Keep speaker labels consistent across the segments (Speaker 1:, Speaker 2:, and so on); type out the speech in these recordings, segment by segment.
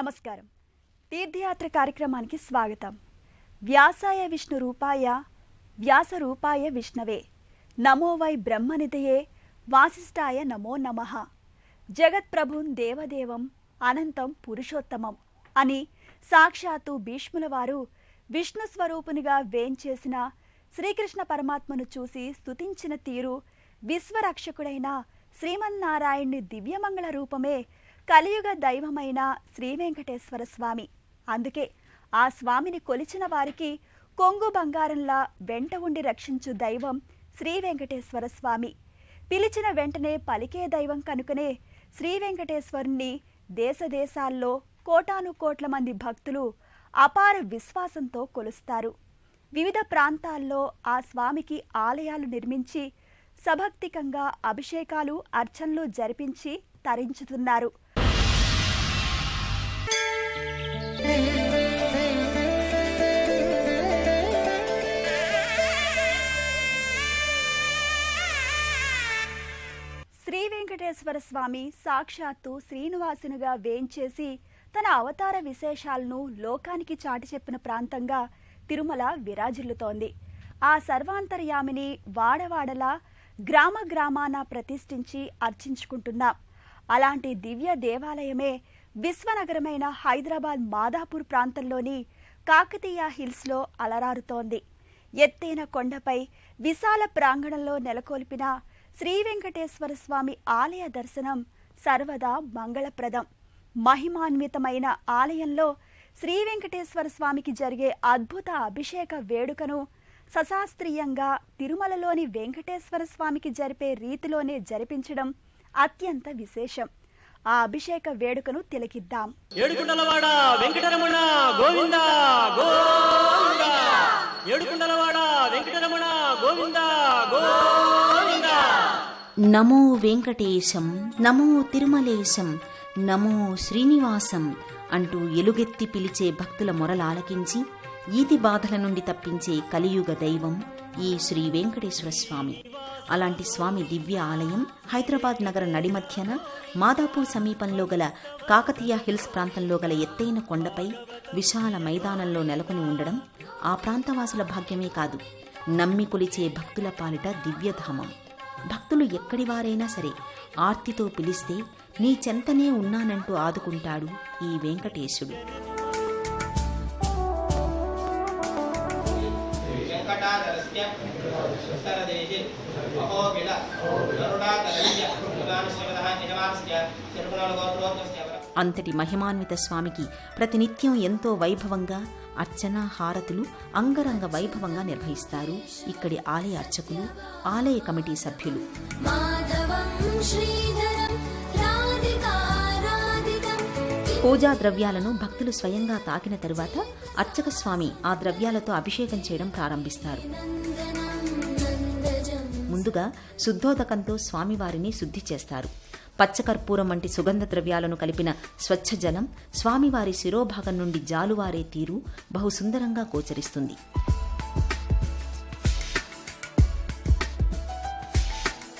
Speaker 1: నమస్కారం. తీర్థయాత్ర కార్యక్రమానికి స్వాగతం. వ్యాసాయ విష్ణు రూపాయ వ్యాస రూపాయ విష్ణవే నమో వై బ్రహ్మనిధయే వాసిష్ఠాయ నమో నమః. జగత్ప్రభుం దేవదేవం అనంతం పురుషోత్తమం అని సాక్షాత్తు భీష్ముల వారు విష్ణు స్వరూపునిగా వేంచేసిన శ్రీకృష్ణ పరమాత్మను చూసి స్తుతించిన తీరు విశ్వరక్షకుడైన శ్రీమన్నారాయణుని దివ్యమంగళ రూపమే కలియుగ దైవమైన శ్రీ వెంకటేశ్వర స్వామి. అందుకే ఆ స్వామిని కొలిచిన వారికి కొంగు బంగారంలా వెంట ఉండి రక్షించు దైవం శ్రీ వెంకటేశ్వర స్వామి. పిలిచిన వెంటనే పలికే దైవం కనుకనే శ్రీ వెంకటేశ్వరుణ్ణి దేశదేశాల్లో కోటాను కోట్ల మంది భక్తులు అపార విశ్వాసంతో కొలుస్తారు. వివిధ ప్రాంతాల్లో ఆ స్వామికి ఆలయాలు నిర్మించి సభక్తికంగా అభిషేకాలు అర్చనలు జరిపించి తరించుతున్నారు. శ్రీ వెంకటేశ్వర స్వామి సాక్షాత్తు శ్రీనివాసునిగా వేంచేసి తన అవతార విశేషాలను లోకానికి చాటి చెప్పిన ప్రాంతంగా తిరుమల విరాజిల్లుతోంది. ఆ సర్వాంతర్యామిని వాడవాడలా గ్రామ గ్రామాన ప్రతిష్ఠించి అర్చించుకుంటున్నాం. అలాంటి దివ్య దేవాలయమే విశ్వనగరమైన హైదరాబాద్ మాదాపూర్ ప్రాంతంలోని కాకతీయ హిల్స్లో అలరారుతోంది. ఎత్తైన కొండపై విశాల ప్రాంగణంలో నెలకొల్పిన శ్రీ వెంకటేశ్వర స్వామి ఆలయ దర్శనం సర్వదా మంగళప్రదం. మహిమాన్వితమైన ఆలయంలో శ్రీ వెంకటేశ్వర స్వామికి జరిగే అద్భుత అభిషేక వేడుకను సశాస్త్రీయంగా తిరుమలలోని వెంకటేశ్వర స్వామికి జరిపే రీతిలోనే జరిపించడం అత్యంత విశేషం. ఆ అభిషేక వేడుకను తిలకిద్దాం.
Speaker 2: ఏడుకొండలవాడ వెంకటరమణ గోవింద గోవింద, ఏడుకొండలవాడ వెంకటరమణ గోవింద గోవింద.
Speaker 3: నమో వెంకటేశం, నమో తిరుమలేశం, నమో శ్రీనివాసం అంటూ ఎలుగెత్తి పిలిచే భక్తుల మొరలాలకించి ఈతి బాధల నుండి తప్పించే కలియుగ దైవం ఈ శ్రీ వెంకటేశ్వర స్వామి. అలాంటి స్వామి దివ్య ఆలయం హైదరాబాద్ నగర నడిమధ్యన మాదాపూర్ సమీపంలో గల కాకతీయ హిల్స్ ప్రాంతంలో గల ఎత్తైన కొండపై విశాల మైదానంలో నెలకొని ఉండడం ఆ ప్రాంతవాసుల భాగ్యమే కాదు, నమ్మి కొలిచే భక్తుల పాలిట దివ్యధామం. భక్తులు ఎక్కడివారైనా సరే ఆర్తితో పిలిస్తే నీ చెంతనే ఉన్నానంటూ ఆదుకుంటాడు ఈ వెంకటేశుడు. అంతటి మహిమాన్విత స్వామికి ప్రతినిత్యం ఎంతో వైభవంగా అర్చన హారతులు అంగరంగ వైభవంగా నిర్వహిస్తారు ఇక్కడి ఆలయ అర్చకులు, ఆలయ కమిటీ సభ్యులు. పూజా ద్రవ్యాలను భక్తులు స్వయంగా తాకిన తరువాత అర్చక స్వామి ఆ ద్రవ్యాలతో అభిషేకం చేయడం ప్రారంభిస్తారు. ముందుగా శుద్ధోదకంతో స్వామివారిని శుద్ధి చేస్తారు. పచ్చకర్పూరం వంటి సుగంధ ద్రవ్యాలను కలిపిన స్వచ్ఛ జలం స్వామివారి శిరోభాగం నుండి జాలువారే తీరు బహుసుందరంగా గోచరిస్తుంది.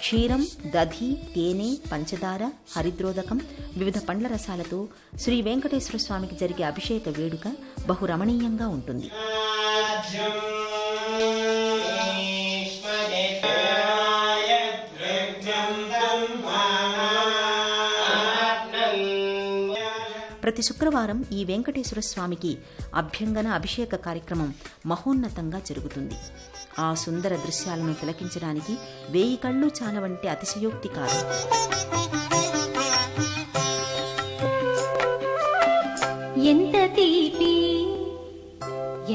Speaker 3: క్షీరం, దధి, తేనె, పంచదార, హరిద్రోదకం, వివిధ పండ్ల రసాలతో శ్రీ వెంకటేశ్వర స్వామికి జరిగే అభిషేక వేడుక బహు రమణీయంగా ఉంటుంది. ప్రతి శుక్రవారం ఈ వెంకటేశ్వర స్వామికి అభ్యంగన అభిషేక కార్యక్రమం మహోన్నతంగా జరుగుతుంది. ఆ సుందర దృశ్యాలను తిలకించడానికి 1000 కళ్ళు చాలవంటే అతిశయోక్తి కాదు.
Speaker 4: ఎంత తీపి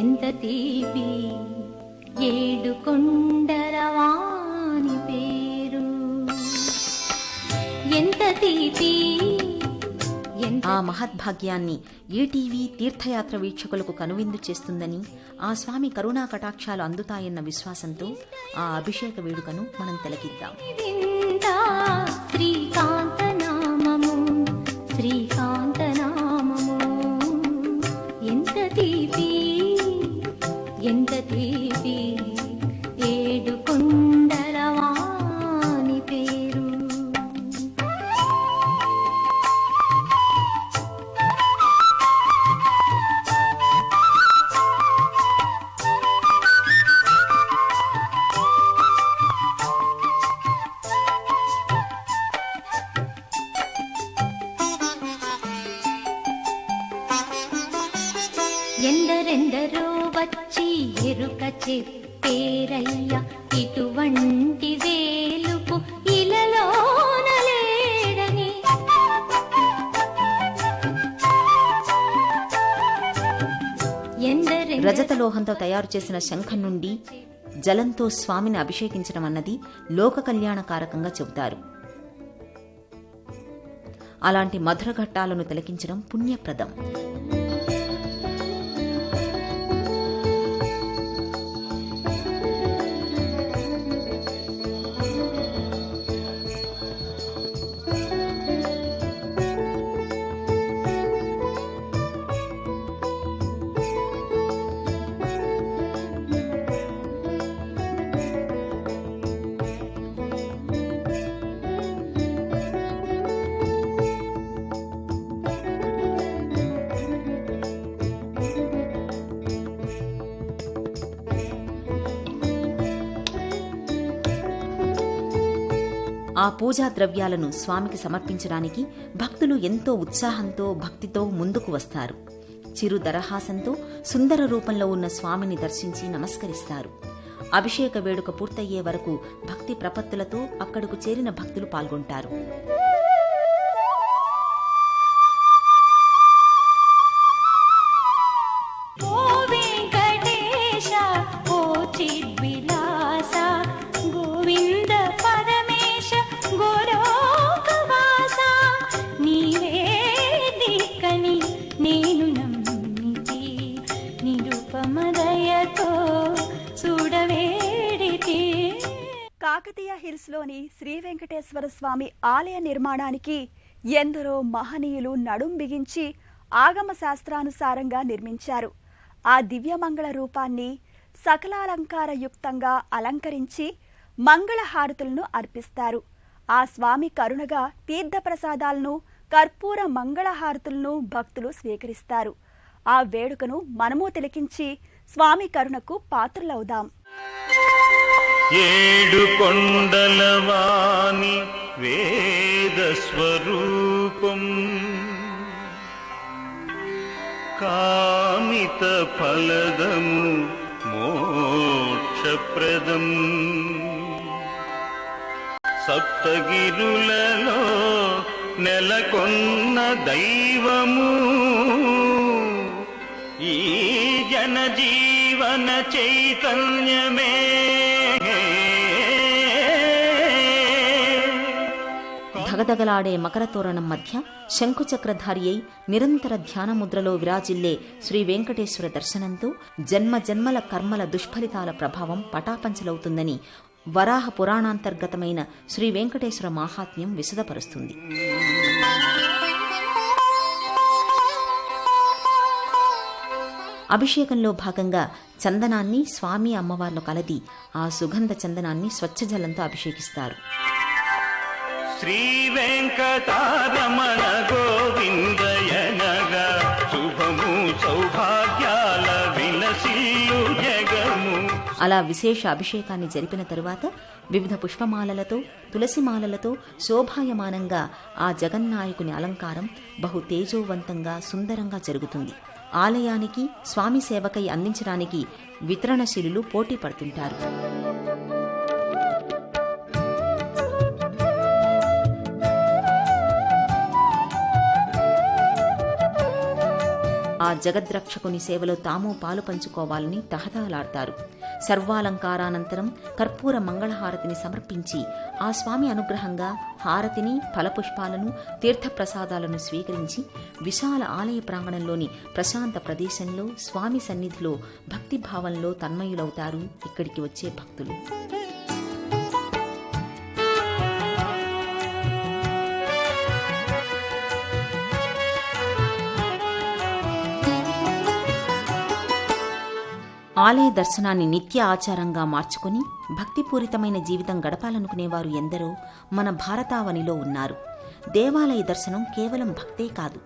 Speaker 4: ఎంత తీపి ఏడు కొండరవాని పేరు, ఎంత తీపి.
Speaker 3: ఆ మహద్భాగ్యాన్ని ఈటీవీ తీర్థయాత్ర వీక్షకులకు కనువిందు చేస్తుందని, ఆ స్వామి కరుణా కటాక్షాలు అందుతాయన్న విశ్వాసంతో ఆ అభిషేక వేడుకను మనం తిలకిద్దాం.
Speaker 4: శ్రీకాంతనామము శ్రీకాంతనామము, ఎంత తీపి ఎంత తీపి ఏడు కొండరవాని పేరు. చెప్పేరయ్యా ఇటువంటి వేలుపు ఇలలోన లేడని.
Speaker 3: రజతలోహంతో తయారు చేసిన శంఖం నుండి జలంతో స్వామిని అభిషేకించడం అన్నది లోక కళ్యాణకారకంగా చెబుతారు. అలాంటి మధుర ఘట్టాలను తిలకించడం పుణ్యప్రదం. ఆ పూజా ద్రవ్యాలను స్వామికి సమర్పించడానికి భక్తులు ఎంతో ఉత్సాహంతో భక్తితో ముందుకు వస్తారు. చిరు దరహాసంతో సుందర రూపంలో ఉన్న స్వామిని దర్శించి నమస్కరిస్తారు. అభిషేక వేడుక పూర్తయ్యే వరకు భక్తి ప్రపత్తులతో అక్కడకు చేరిన భక్తులు పాల్గొంటారు.
Speaker 1: కాకతీయ హిల్స్లోని శ్రీ వెంకటేశ్వర స్వామి ఆలయ నిర్మాణానికి ఎందరో మహనీయులు నడుం బిగించి ఆగమ శాస్త్రానుసారంగా నిర్మించారు. ఆ దివ్యమంగళ రూపాన్ని సకలాలంకారయుక్తంగా అలంకరించి మంగళహారతులను అర్పిస్తారు. ఆ స్వామి కరుణగా తీర్థప్రసాదాలను, కర్పూర మంగళహారతులను భక్తులు స్వీకరిస్తారు. ఆ వేడుకను మనము తిలకించి స్వామి కరుణకు పాత్రులవుదాం.
Speaker 5: ఏడు కొండలవాని వేద స్వరూపం కామిత ఫలదము మోక్షప్రదం సప్తగిరులలో నెలకొన్న దైవము ఈ జనజీవన చైతన్యమే.
Speaker 3: ధగధగలాడే మకర తోరణం మధ్య శంకుచక్రధారి అయి నిరంతర ధ్యానముద్రలో విరాజిల్లే శ్రీ వెంకటేశ్వర దర్శనంతో జన్మ జన్మల కర్మల దుష్ఫలితాల ప్రభావం పటాపంచలవుతుందని వరాహ పురాణాంతర్గతమైన శ్రీ వెంకటేశ్వర మాహాత్మ్యం విశదపరుస్తుంది. అభిషేకంలో భాగంగా చందనాన్ని స్వామి అమ్మవార్లు కలది ఆ సుగంధ చందనాన్ని స్వచ్ఛజలంతో అభిషేకిస్తారు.
Speaker 5: శ్రీ వెంకటారమణ గోవిందయనగా శుభము సౌభాగ్యాల విలసిల్లు జగము.
Speaker 3: అలా విశేష అభిషేకాన్ని జరిపిన తరువాత వివిధ పుష్పమాలలతో, తులసిమాలలతో శోభాయమానంగా ఆ జగన్నాయకుని అలంకారం బహు తేజోవంతంగా సుందరంగా జరుగుతుంది. ఆలయానికి స్వామి సేవకై అందించడానికి వితరణశీలులు పోటీ పడుతుంటారు. ఆ జగద్రక్షకుని సేవలో తాము పాలు పంచుకోవాలని తహతహలాడతారు. సర్వాలంకారానంతరం కర్పూర మంగళహారతిని సమర్పించి ఆ స్వామి అనుగ్రహంగా హారతిని, ఫలపుష్పాలను, తీర్థప్రసాదాలను స్వీకరించి విశాల ఆలయ ప్రాంగణంలోని ప్రశాంత ప్రదేశంలో స్వామి సన్నిధిలో భక్తిభావంలో తన్మయులవుతారు ఇక్కడికి వచ్చే భక్తులు. ఆలయ దర్శనాన్ని నిత్య ఆచారంగా మార్చుకుని భక్తిపూరితమైన జీవితం గడపాలనుకునేవారు ఎందరో మన భారతావనిలో ఉన్నారు. దేవాలయ దర్శనం కేవలం భక్తే కాదు,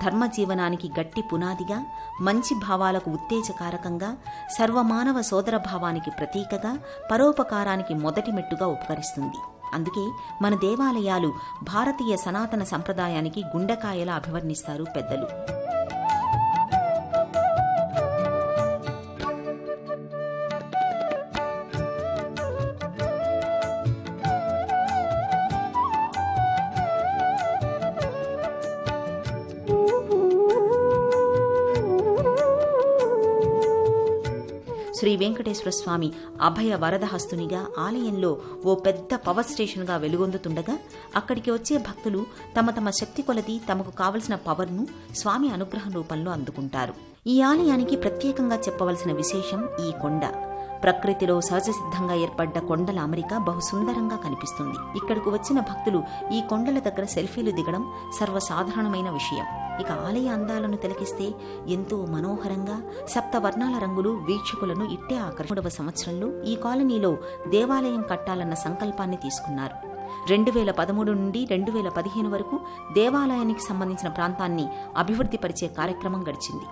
Speaker 3: ధర్మజీవనానికి గట్టి పునాదిగా, మంచి భావాలకు ఉత్తేజకారకంగా, సర్వమానవ సోదర భావానికి ప్రతీకగా, పరోపకారానికి మొదటి మెట్టుగా ఉపకరిస్తుంది. అందుకే మన దేవాలయాలు భారతీయ సనాతన సంప్రదాయానికి గుండెకాయలా అభివర్ణిస్తారు పెద్దలు. శ్రీ వెంకటేశ్వర స్వామి అభయ వరదహస్తునిగా ఆలయంలో ఓ పెద్ద పవర్ స్టేషన్గా వెలుగొందుతుండగా అక్కడికి వచ్చే భక్తులు తమ తమ శక్తి కొలది తమకు కావలసిన పవర్ను స్వామి అనుగ్రహం రూపంలో అందుకుంటారు. ఈ ఆలయానికి ప్రత్యేకంగా చెప్పవలసిన విశేషం ఈ కొండ. ప్రకృతిలో సహజసిద్ధంగా ఏర్పడ్డ కొండల అమరిక బహుసుందరంగా కనిపిస్తుంది. ఇక్కడకు వచ్చిన భక్తులు ఈ కొండల దగ్గర సెల్ఫీలు దిగడం సర్వసాధారణమైన విషయం. ఇక ఆలయ అందాలను తిలకిస్తే ఎంతో మనోహరంగా సప్తవర్ణాల రంగులు వీక్షకులను ఇట్టే ఆకర్షణ. 3వ సంవత్సరంలో ఈ కాలనీలో దేవాలయం కట్టాలన్న సంకల్పాన్ని తీసుకున్నారు. 2013 నుండి 2015 వరకు దేవాలయానికి సంబంధించిన ప్రాంతాన్ని అభివృద్ధిపరిచే కార్యక్రమం గడిచింది.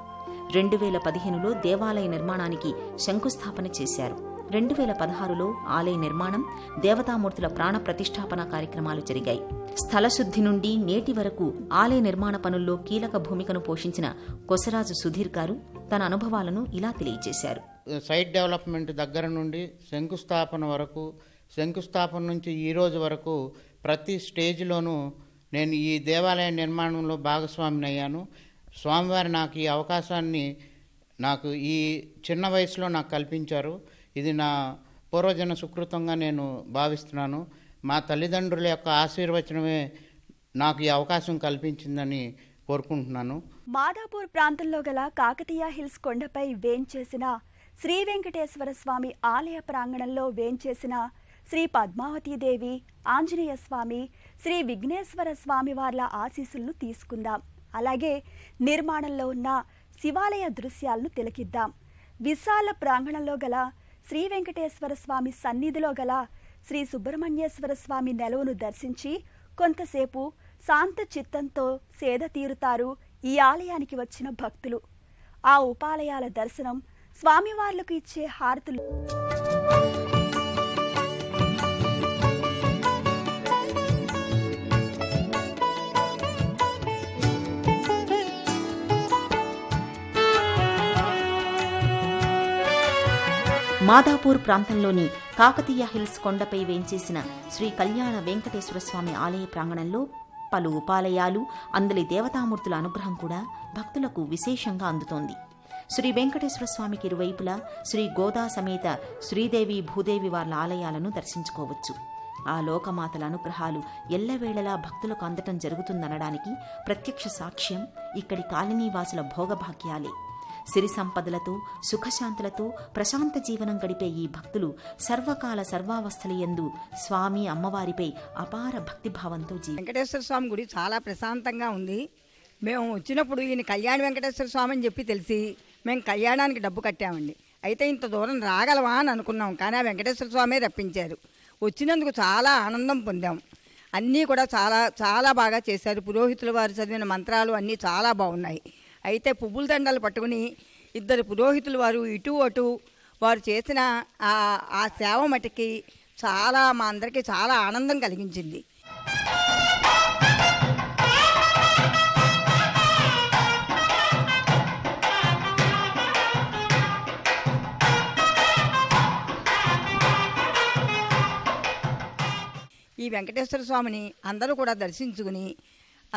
Speaker 3: 2015లో దేవాలయ నిర్మాణానికి శంకుస్థాపన చేశారు. 2016లో ఆలయ నిర్మాణం, దేవతామూర్తుల ప్రాణ ప్రతిష్టాపన కార్యక్రమాలు జరిగాయి. స్థలశుద్ధి నుండి నేటి వరకు ఆలయ నిర్మాణ పనుల్లో కీలక భూమికను పోషించిన కొసరాజు సుధీర్ గారు తన అనుభవాలను ఇలా తెలియజేశారు.
Speaker 6: సైట్ డెవలప్మెంట్ దగ్గర నుండి శంకుస్థాపన వరకు, శంకుస్థాపన నుంచి ఈ రోజు వరకు ప్రతి స్టేజ్లోనూ నేను ఈ దేవాలయ నిర్మాణంలో భాగస్వామిని అయ్యాను. స్వామివారి నాకు ఈ అవకాశాన్ని నాకు ఈ చిన్న వయసులో నాకు కల్పించారు. ఇది నా పూర్వజన సుకృతంగా నేను భావిస్తున్నాను. మా తల్లిదండ్రుల యొక్క ఆశీర్వచనమే నాకు ఈ అవకాశం కల్పించిందని కోరుకుంటున్నాను.
Speaker 1: మాదాపూర్ ప్రాంతంలో గల కాకతీయ హిల్స్ కొండపై వేంచేసిన శ్రీ వెంకటేశ్వర స్వామి ఆలయ ప్రాంగణంలో వేంచేసిన శ్రీ పద్మావతీదేవి, ఆంజనేయ స్వామి, శ్రీ విఘ్నేశ్వర స్వామి వార్ల ఆశీస్సులను తీసుకుందాం. అలాగే నిర్మాణంలో ఉన్న శివాలయ దృశ్యాలను తిలకిద్దాం. విశాల ప్రాంగణంలో గల శ్రీ వెంకటేశ్వర స్వామి సన్నిధిలో గల శ్రీ సుబ్రహ్మణ్యేశ్వర స్వామి నెలవును దర్శించి కొంతసేపు శాంత చిత్తంతో సేద తీరుతారు ఈ ఆలయానికి వచ్చిన భక్తులు. ఆ ఉపాలయాల దర్శనం, స్వామివార్లకు ఇచ్చే హారతులు
Speaker 3: మాదాపూర్ ప్రాంతంలోని కాకతీయ హిల్స్ కొండపై వేంచేసిన శ్రీ కళ్యాణ వెంకటేశ్వర స్వామి ఆలయ ప్రాంగణంలో పలు ఉపాలయాలు, అందలి దేవతామూర్తుల అనుగ్రహం కూడా భక్తులకు విశేషంగా అందుతోంది. శ్రీ వెంకటేశ్వర స్వామికి ఇరువైపులా శ్రీ గోదా సమేత శ్రీదేవి, భూదేవి వార్ల ఆలయాలను దర్శించుకోవచ్చు. ఆ లోకమాతల అనుగ్రహాలు ఎల్లవేళలా భక్తులకు అందటం జరుగుతుందనడానికి ప్రత్యక్ష సాక్ష్యం ఇక్కడి కాలనీవాసుల భోగభాగ్యాలే. సిరి సంపదలతో, సుఖశాంతులతో ప్రశాంత జీవనం గడిపే ఈ భక్తులు సర్వకాల సర్వావస్థలయందు స్వామి, అమ్మవారిపై అపార భక్తిభావంతో
Speaker 7: వెంకటేశ్వర స్వామి గుడి చాలా ప్రశాంతంగా ఉంది. మేము వచ్చినప్పుడు ఈయన కళ్యాణ వెంకటేశ్వర స్వామి అని చెప్పి తెలిసి మేము కళ్యాణానికి డబ్బు కట్టామండి. అయితే ఇంత దూరం రాగలవా అని అనుకున్నాం, కానీ ఆ వెంకటేశ్వర స్వామి రప్పించారు. వచ్చినందుకు చాలా ఆనందం పొందాం. అన్నీ కూడా చాలా చాలా బాగా చేశారు. పురోహితుల వారు చదివిన మంత్రాలు అన్నీ చాలా బాగున్నాయి. అయితే పువ్వుల దండలు పట్టుకుని ఇద్దరు పురోహితులు వారు ఇటు అటు వారు చేసిన ఆ సేవ మటుకి చాలా మా అందరికీ చాలా ఆనందం కలిగించింది. ఈ వెంకటేశ్వర స్వామిని అందరూ కూడా దర్శించుకుని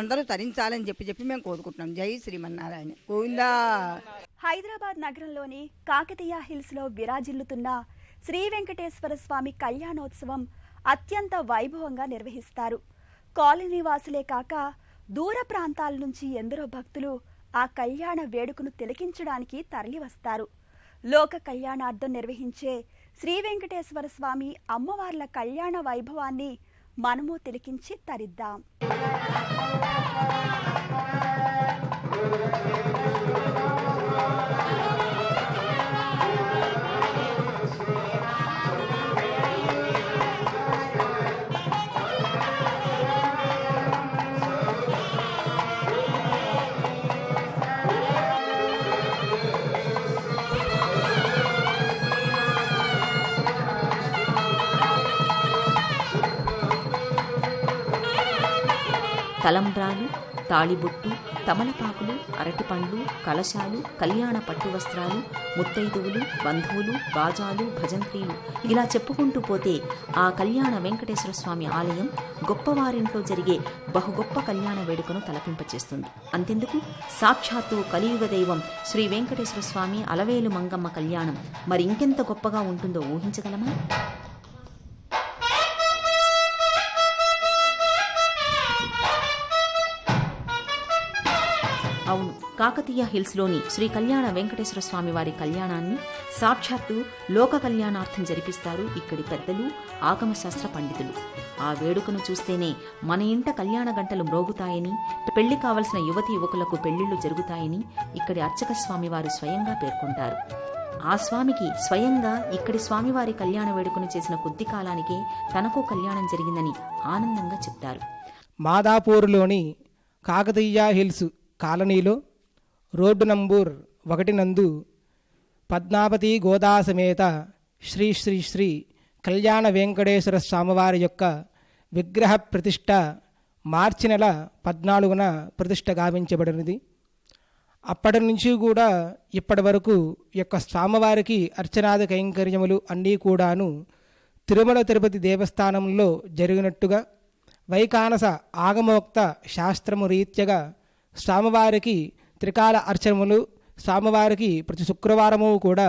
Speaker 7: అందరూ తరించాలని చెప్పి మేము కోరుకుంటున్నాం. జై శ్రీమన్నారాయణ గోవిందా.
Speaker 1: హైదరాబాద్ నగరంలోని కాకతీయ హిల్స్ లో విరాజిల్లుతున్న శ్రీ వెంకటేశ్వర స్వామి కళ్యాణోత్సవం అత్యంత వైభవంగా నిర్వహిస్తారు. కాలనీ వాసులే కాక దూర ప్రాంతాల నుంచి ఎందరో భక్తులు ఆ కళ్యాణ వేడుకను తిలకించడానికి తరలివస్తారు. లోక కళ్యాణార్థం నిర్వహించే శ్రీ వెంకటేశ్వర స్వామి, అమ్మవార్ల కళ్యాణ వైభవాన్ని మనము తిలకించి తరిద్దాం.
Speaker 3: తలంబ్రాలు, తాళిబొట్టు, తమలపాకులు, అరటిపండ్లు, కలశాలు, కళ్యాణ పట్టు వస్త్రాలు, ముత్తైదువులు, బంధువులు, బాజాలు, భజంత్రీలు ఇలా చెప్పుకుంటూ పోతే ఆ కళ్యాణ వెంకటేశ్వర స్వామి ఆలయం గొప్పవారింట్లో జరిగే బహుగొప్ప కళ్యాణ వేడుకను తలపింపచేస్తుంది. అంతెందుకు, సాక్షాత్తు కలియుగ దైవం శ్రీ వెంకటేశ్వర స్వామి అలవేలు మంగమ్మ కళ్యాణం మరి ఇంకెంత గొప్పగా ఉంటుందో ఊహించగలమా? అవును, కాకతీయ హిల్స్లోని శ్రీ కళ్యాణ వెంకటేశ్వర స్వామి వారి కళ్యాణాన్ని సాక్షాత్తు లోక కళ్యాణార్థం జరిపిస్తారు ఇక్కడి పెద్దలు, ఆగమశాస్త్ర పండితులు. ఆ వేడుకను చూస్తేనే మన ఇంట కళ్యాణ గంటలు మ్రోగుతాయని, పెళ్లి కావలసిన యువతి యువకులకు పెళ్లిళ్లు జరుగుతాయని ఇక్కడి అర్చక స్వామివారు స్వయంగా పేర్కొంటారు. ఆ స్వామికి స్వయంగా ఇక్కడి స్వామివారి కళ్యాణ వేడుకను చేసిన కొద్ది కాలానికే తనకు కళ్యాణం జరిగిందని ఆనందంగా చెప్తారు.
Speaker 8: మాదాపూర్లోని కాకతీయ హిల్స్ కాలనీలో రోడ్డు నంబర్ 1 నందు పద్మావతి గోదా సమేత శ్రీ శ్రీ శ్రీ కళ్యాణ వెంకటేశ్వర స్వామివారి యొక్క విగ్రహ ప్రతిష్ట మార్చి నెల 14న ప్రతిష్ట గావించబడినది. అప్పటి నుంచి కూడా ఇప్పటి వరకు యొక్క స్వామివారికి అర్చనాది కైంకర్యములు అన్నీ కూడాను తిరుమల తిరుపతి దేవస్థానంలో జరిగినట్టుగా వైకానస ఆగమోక్త శాస్త్రము రీత్యగా స్వామివారికి త్రికాల అర్చనములు, స్వామివారికి ప్రతి శుక్రవారము కూడా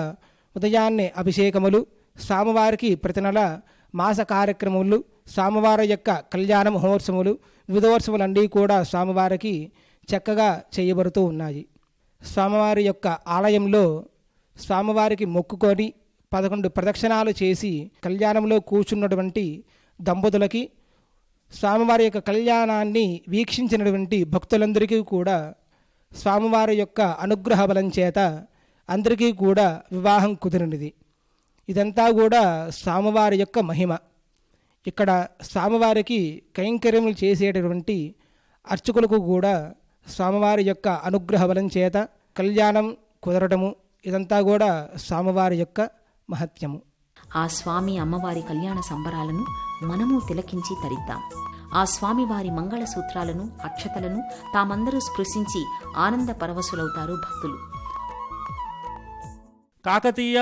Speaker 8: ఉదయాన్నే అభిషేకములు, స్వామివారికి ప్రతి నెల మాస కార్యక్రమములు, స్వామివారి యొక్క కళ్యాణ మహోత్సవములు, వివిధోత్సవాలన్నీ కూడా స్వామివారికి చక్కగా చేయబడుతూ ఉన్నాయి. స్వామివారి యొక్క ఆలయంలో స్వామివారికి మొక్కుకొని 11 ప్రదక్షిణాలు చేసి కళ్యాణంలో కూర్చున్నటువంటి దంపతులకి, స్వామివారి యొక్క కళ్యాణాన్ని వీక్షించినటువంటి భక్తులందరికీ కూడా స్వామివారి యొక్క అనుగ్రహ బలం చేత అందరికీ కూడా వివాహం కుదిరినది. ఇదంతా కూడా స్వామివారి యొక్క మహిమ. ఇక్కడ స్వామివారికి కైంకర్యములు చేసేటటువంటి అర్చకులకు కూడా స్వామివారి యొక్క అనుగ్రహ బలం చేత కళ్యాణం కుదరటము, ఇదంతా కూడా స్వామివారి యొక్క మహత్యము.
Speaker 3: ఆ స్వామి అమ్మవారి కళ్యాణ సంబరాలను మనము తిలకించి తరిద్దాం. ఆ స్వామివారి మంగళ సూత్రాలను, అక్షతలను తామందరూ స్పృశించి ఆనంద పరవశులవుతారు భక్తులు.
Speaker 9: కాకతీయ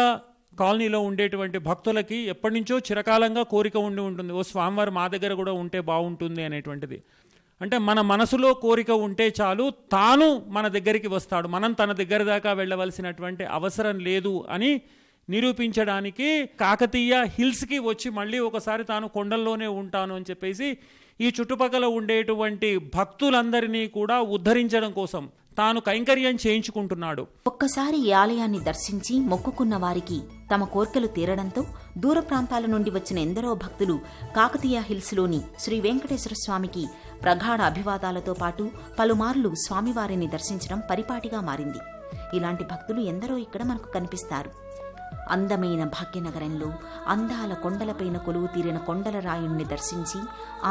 Speaker 9: కాలనీలో ఉండేటువంటి భక్తులకి ఎప్పటి నుంచో చిరకాలంగా కోరిక ఉండి ఉంటుంది, ఓ స్వామివారు మా దగ్గర కూడా ఉంటే బాగుంటుంది అనేటువంటిది. అంటే మన మనసులో కోరిక ఉంటే చాలు, తాను మన దగ్గరికి వస్తాడు, మనం తన దగ్గర దాకా వెళ్ళవలసినటువంటి అవసరం లేదు అని నిరూపించడానికి కాకతీయ హిల్స్కి వచ్చి మళ్ళీ ఒకసారి తాను కొండల్లోనే ఉంటాను అని చెప్పేసి ఈ చుట్టుపక్కల ఉండేటువంటి భక్తులందరినీ కూడా ఉద్ధరించడం కోసం తాను కైంకర్యం చేయించుకుంటున్నాడు.
Speaker 3: ఒక్కసారి ఈ ఆలయాన్ని దర్శించి మొక్కుకున్న వారికి తమ కోర్కెలు తీరడంతో దూర ప్రాంతాల నుండి వచ్చిన ఎందరో భక్తులు కాకతీయ హిల్స్లోని శ్రీ వెంకటేశ్వర స్వామికి ప్రగాఢ అభివాదాలతో పాటు పలుమార్లు స్వామివారిని దర్శించడం పరిపాటిగా మారింది. ఇలాంటి భక్తులు ఎందరో ఇక్కడ మనకు కనిపిస్తారు. అందమైన భాగ్యనగరంలో అందాల కొండలపైన కొలువు తీరిన కొండల రాయుణ్ణి దర్శించి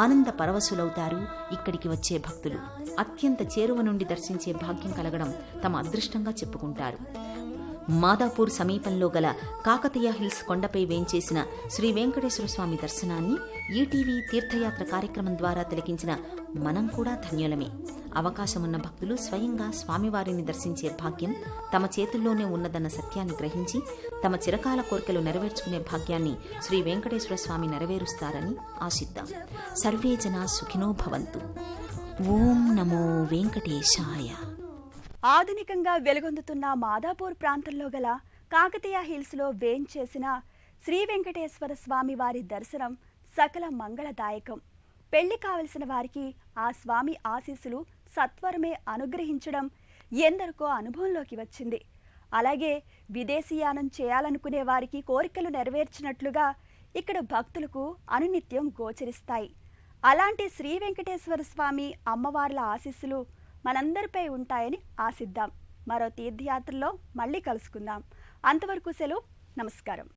Speaker 3: ఆనంద పరవశులవుతారు ఇక్కడికి వచ్చే భక్తులు. అత్యంత చేరువ నుండి దర్శించే భాగ్యం కలగడం తమ అదృష్టంగా చెప్పుకుంటారు. మాదాపూర్ సమీపంలో గల కాకతీయ హిల్స్ కొండపై వేంచేసిన శ్రీ వెంకటేశ్వర స్వామి దర్శనాన్ని ఈటీవీ తీర్థయాత్ర కార్యక్రమం ద్వారా తిలకించిన మనం కూడా ధన్యులమే. అవకాశమున్న భక్తులు స్వయంగా స్వామివారిని దర్శించే భాగ్యం తమ చేతుల్లోనే ఉన్నదన్న సత్యాన్ని గ్రహించి తమ చిరకాల కోరికలు నెరవేర్చుకునే భాగ్యాన్ని శ్రీ వెంకటేశ్వర స్వామి నెరవేరుస్తారని ఆశిద్దాం. సర్వే జనా సుఖినో భవంతు. ఓం నమో వెంకటేశాయ.
Speaker 1: ఆధునికంగా వెలుగొందుతున్న మాదాపూర్ ప్రాంతంలో గల కాకతీయ హిల్స్లో వేంచేసిన శ్రీ వెంకటేశ్వర స్వామి వారి దర్శనం సకల మంగళదాయకం. పెళ్లి కావలసిన వారికి ఆ స్వామి ఆశీస్సులు సత్వరమే అనుగ్రహించడం ఎందరికో అనుభవంలోకి వచ్చింది. అలాగే విదేశీయానం చేయాలనుకునే వారికి కోరికలు నెరవేర్చినట్లుగా ఇక్కడ భక్తులకు అనునిత్యం గోచరిస్తాయి. అలాంటి శ్రీ వెంకటేశ్వర స్వామి అమ్మవార్ల ఆశీస్సులు మనందరిపై ఉంటాయని ఆశిద్దాం. మరో తీర్థయాత్రలో మళ్ళీ కలుసుకుందాం. అంతవరకు సెలవు. నమస్కారం.